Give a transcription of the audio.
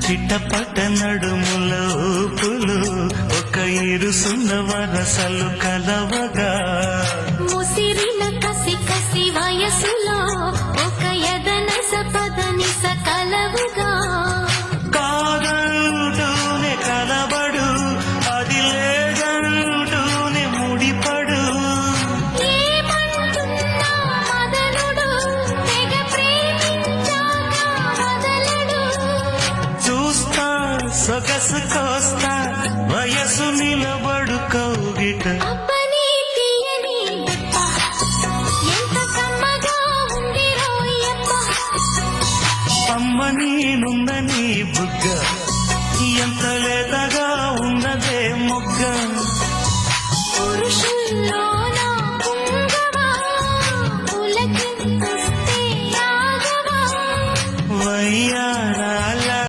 చిట్టపట నడుముల ఊపులు ఒక ఇరుసున్న వరసలు కలవగా ముసిరిన కసి కసి వయసులో ఒక ఎదనస పదనిస కలవుగా కాదంటూనే కలబడు అది లేదంటూనే ముడిపడు ఏమంటున్నా మదనుడు తెగ ప్రేమించాక వదలడు చూస్తా సొగసు కోస్తా వయసు నిలబడు కౌగిట అబ్బని తీయని దెబ్బ ఎంత కమ్మగా ఉంది రోయప్ప అమ్మ నేనుందని బుగ్గ ఎంత లేతగా ఉన్నదే మొగ్గ పురుషుల్లో